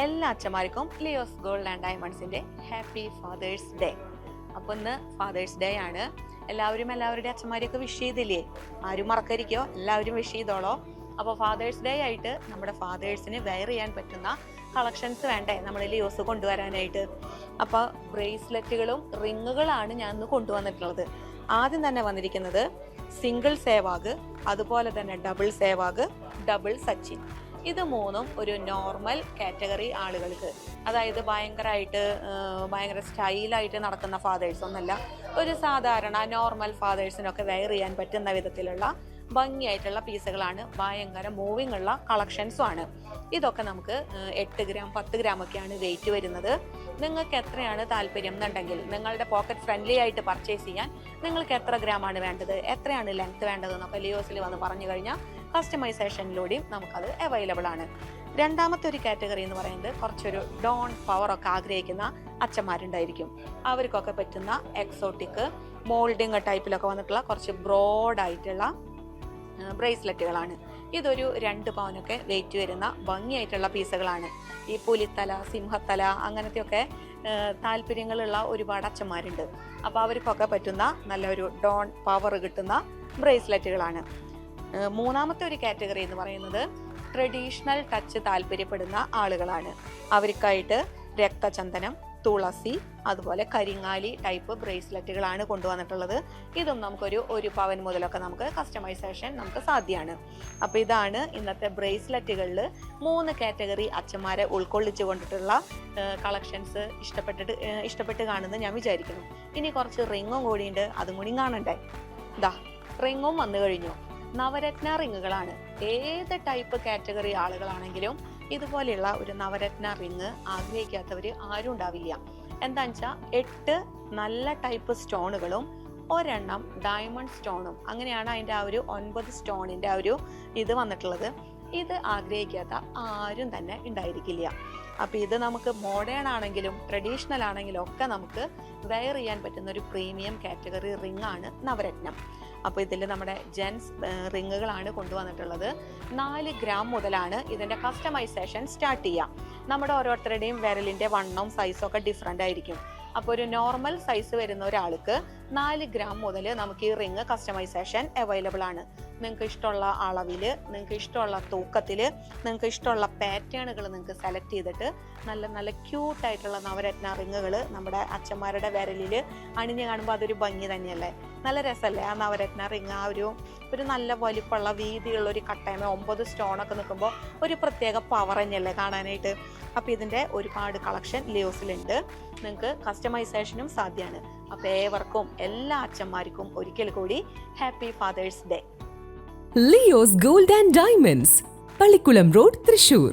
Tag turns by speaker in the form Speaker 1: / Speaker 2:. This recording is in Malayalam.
Speaker 1: എല്ലാ അച്ഛന്മാർക്കും ലിയോസ് ഗോൾഡ് ആൻഡ് ഡയമണ്ട്സിൻ്റെ ഹാപ്പി ഫാദേഴ്സ് ഡേ. അപ്പോൾ ഇന്ന് ഫാദേഴ്സ് ഡേ ആണ്. എല്ലാവരുടെ അച്ഛന്മാരെയൊക്കെ വിഷ് ചെയ്തില്ലേ? ആരും മറക്കരിക്കോ, എല്ലാവരും വിഷ് ചെയ്തോളോ. അപ്പോൾ ഫാദേഴ്സ് ഡേ ആയിട്ട് നമ്മുടെ ഫാദേഴ്സിന് വെയർ ചെയ്യാൻ പറ്റുന്ന കളക്ഷൻസ് വേണ്ടേ നമ്മൾ ലിയോസ് കൊണ്ടുവരാനായിട്ട്. അപ്പോൾ ബ്രേസ്ലെറ്റുകളും റിങ്ങുകളാണ് ഞാൻ ഇന്ന് കൊണ്ടുവന്നിട്ടുള്ളത്. ആദ്യം തന്നെ വന്നിരിക്കുന്നത് സിംഗിൾ സേവാഗ്, അതുപോലെ തന്നെ ഡബിൾ സേവാഗ്, ഡബിൾ സച്ചിൻ. ഇത് മൂന്നും ഒരു നോർമൽ കാറ്റഗറി ആളുകൾക്ക്, അതായത് ഭയങ്കര സ്റ്റൈലായിട്ട് നടക്കുന്ന ഫാദേഴ്സ് ഒന്നല്ല, ഒരു സാധാരണ നോർമൽ ഫാദേഴ്സിനൊക്കെ വെയർ ചെയ്യാൻ പറ്റുന്ന വിധത്തിലുള്ള ഭംഗിയായിട്ടുള്ള പീസുകളാണ്. ഭയങ്കര മൂവിങ് ഉള്ള കളക്ഷൻസും ആണ്. ഇതൊക്കെ നമുക്ക് 8 ഗ്രാം 10 ഗ്രാം ഒക്കെയാണ് വെയിറ്റ് വരുന്നത്. നിങ്ങൾക്ക് എത്രയാണ് താല്പര്യം എന്നുണ്ടെങ്കിൽ നിങ്ങളുടെ പോക്കറ്റ് ഫ്രണ്ട്ലി ആയിട്ട് പർച്ചേസ് ചെയ്യാൻ നിങ്ങൾക്ക് എത്ര ഗ്രാമാണ് വേണ്ടത്, എത്രയാണ് ലെങ്ത് വേണ്ടത് എന്നൊക്കെ ലിയോസിൽ വന്ന് പറഞ്ഞു കഴിഞ്ഞാൽ കസ്റ്റമൈസേഷനിലൂടെയും നമുക്കത് അവൈലബിൾ ആണ്. രണ്ടാമത്തെ ഒരു കാറ്റഗറി എന്ന് പറയുന്നത് കുറച്ചൊരു ഡോൺ പവറൊക്കെ ആഗ്രഹിക്കുന്ന അച്ഛന്മാരുണ്ടായിരിക്കും. അവർക്കൊക്കെ പറ്റുന്ന എക്സോട്ടിക് മോൾഡിങ് ടൈപ്പിലൊക്കെ വന്നിട്ടുള്ള കുറച്ച് ബ്രോഡായിട്ടുള്ള ബ്രേസ്ലെറ്റുകളാണ്. ഇതൊരു 2 പവനൊക്കെ വെയിറ്റ് വരുന്ന ഭംഗിയായിട്ടുള്ള പീസുകളാണ്. ഈ പുലിത്തല, സിംഹത്തല അങ്ങനത്തെയൊക്കെ താല്പര്യങ്ങളുള്ള ഒരുപാട് അച്ഛന്മാരുണ്ട്. അപ്പോൾ അവർക്കൊക്കെ പറ്റുന്ന നല്ലൊരു ഡോൺ പവർ കിട്ടുന്ന ബ്രേസ്ലെറ്റുകളാണ്. മൂന്നാമത്തെ ഒരു കാറ്റഗറി എന്ന് പറയുന്നത് ട്രഡീഷണൽ ടച്ച് താല്പര്യപ്പെടുന്ന ആളുകളാണ്. അവർക്കായിട്ട് രക്തചന്ദനം, തുളസി, അതുപോലെ കരിങ്ങാലി ടൈപ്പ് ബ്രേസ്ലെറ്റുകളാണ് കൊണ്ടുവന്നിട്ടുള്ളത്. ഇതും നമുക്കൊരു 1 പവൻ മുതലൊക്കെ നമുക്ക് കസ്റ്റമൈസേഷൻ നമുക്ക് സാധ്യമാണ്. അപ്പോൾ ഇതാണ് ഇന്നത്തെ ബ്രേസ്ലെറ്റുകളിൽ 3 കാറ്റഗറി അച്ഛന്മാരെ ഉൾക്കൊള്ളിച്ചു കൊണ്ടിട്ടുള്ള കളക്ഷൻസ്. ഇഷ്ടപ്പെട്ട് കാണുന്നത് ഞാൻ വിചാരിക്കുന്നു. ഇനി കുറച്ച് റിങ്ങും കൂടിയുണ്ട്, അതും കൂടി കാണണ്ടേ. റിങ്ങും വന്നു കഴിഞ്ഞു. നവരത്ന റിങ്ങുകളാണ്. ഏത് ടൈപ്പ് കാറ്റഗറി ആളുകളാണെങ്കിലും ഇതുപോലെയുള്ള ഒരു നവരത്ന റിങ് ആഗ്രഹിക്കാത്തവർ ആരും ഉണ്ടാവില്ല. എന്താണെന്ന് വെച്ചാൽ 8 നല്ല ടൈപ്പ് സ്റ്റോണുകളും 1 ഡയമണ്ട് സ്റ്റോണും, അങ്ങനെയാണ് അതിൻ്റെ ആ ഒരു 9 സ്റ്റോണിൻ്റെ ആ ഒരു ഇത് വന്നിട്ടുള്ളത്. ഇത് ആഗ്രഹിക്കാത്ത ആരും തന്നെ ഉണ്ടായിരിക്കില്ല. അപ്പോൾ ഇത് നമുക്ക് മോഡേൺ ആണെങ്കിലും ട്രഡീഷണൽ ആണെങ്കിലും ഒക്കെ നമുക്ക് വെയർ ചെയ്യാൻ പറ്റുന്ന ഒരു പ്രീമിയം കാറ്റഗറി റിംഗ് ആണ് നവരത്നം. അപ്പോൾ ഇതിൽ നമ്മുടെ ജെൻസ് റിങ്ങുകളാണ് കൊണ്ടുവന്നിട്ടുള്ളത്. 4 ഗ്രാം മുതലാണ് ഇതിൻ്റെ കസ്റ്റമൈസേഷൻ സ്റ്റാർട്ട് ചെയ്യുക. നമ്മുടെ ഓരോരുത്തരുടെയും വിരലിൻ്റെ വണ്ണവും സൈസും ഒക്കെ ഡിഫറെൻ്റ് ആയിരിക്കും. അപ്പോൾ ഒരു നോർമൽ സൈസ് വരുന്ന ഒരാൾക്ക് 4 ഗ്രാം മുതൽ നമുക്ക് ഈ റിങ് കസ്റ്റമൈസേഷൻ അവൈലബിൾ ആണ്. നിങ്ങൾക്ക് ഇഷ്ടമുള്ള അളവിൽ, നിങ്ങൾക്ക് ഇഷ്ടമുള്ള തൂക്കത്തിൽ, നിങ്ങൾക്ക് ഇഷ്ടമുള്ള പാറ്റേണുകൾ നിങ്ങൾക്ക് സെലക്ട് ചെയ്തിട്ട് നല്ല ക്യൂട്ടായിട്ടുള്ള നവരത്ന റിങ്ങുകൾ നമ്മുടെ അച്ഛന്മാരുടെ വിരലിൽ അണിഞ്ഞ് കാണുമ്പോൾ അതൊരു ഭംഗി തന്നെയല്ലേ, നല്ല രസമല്ലേ. ആ നവരത്ന റിങ് ആ ഒരു നല്ല വലിപ്പമുള്ള വീതിയുള്ള ഒരു കട്ടയമ 9 സ്റ്റോണൊക്കെ നിൽക്കുമ്പോൾ ഒരു പ്രത്യേക പവർ തന്നെയല്ലേ കാണാനായിട്ട്. അപ്പോൾ ഇതിൻ്റെ ഒരുപാട് കളക്ഷൻ ലിയോസിലുണ്ട്. നിങ്ങൾക്ക് കസ്റ്റമൈസേഷനും സാധ്യമാണ്. അപ്പോൾ ഏവർക്കും എല്ലാ അച്ഛന്മാർക്കും ഒരിക്കൽ കൂടി happy Father's Day.
Speaker 2: Leo's gold and diamonds, Pallikulam road, Thrissur.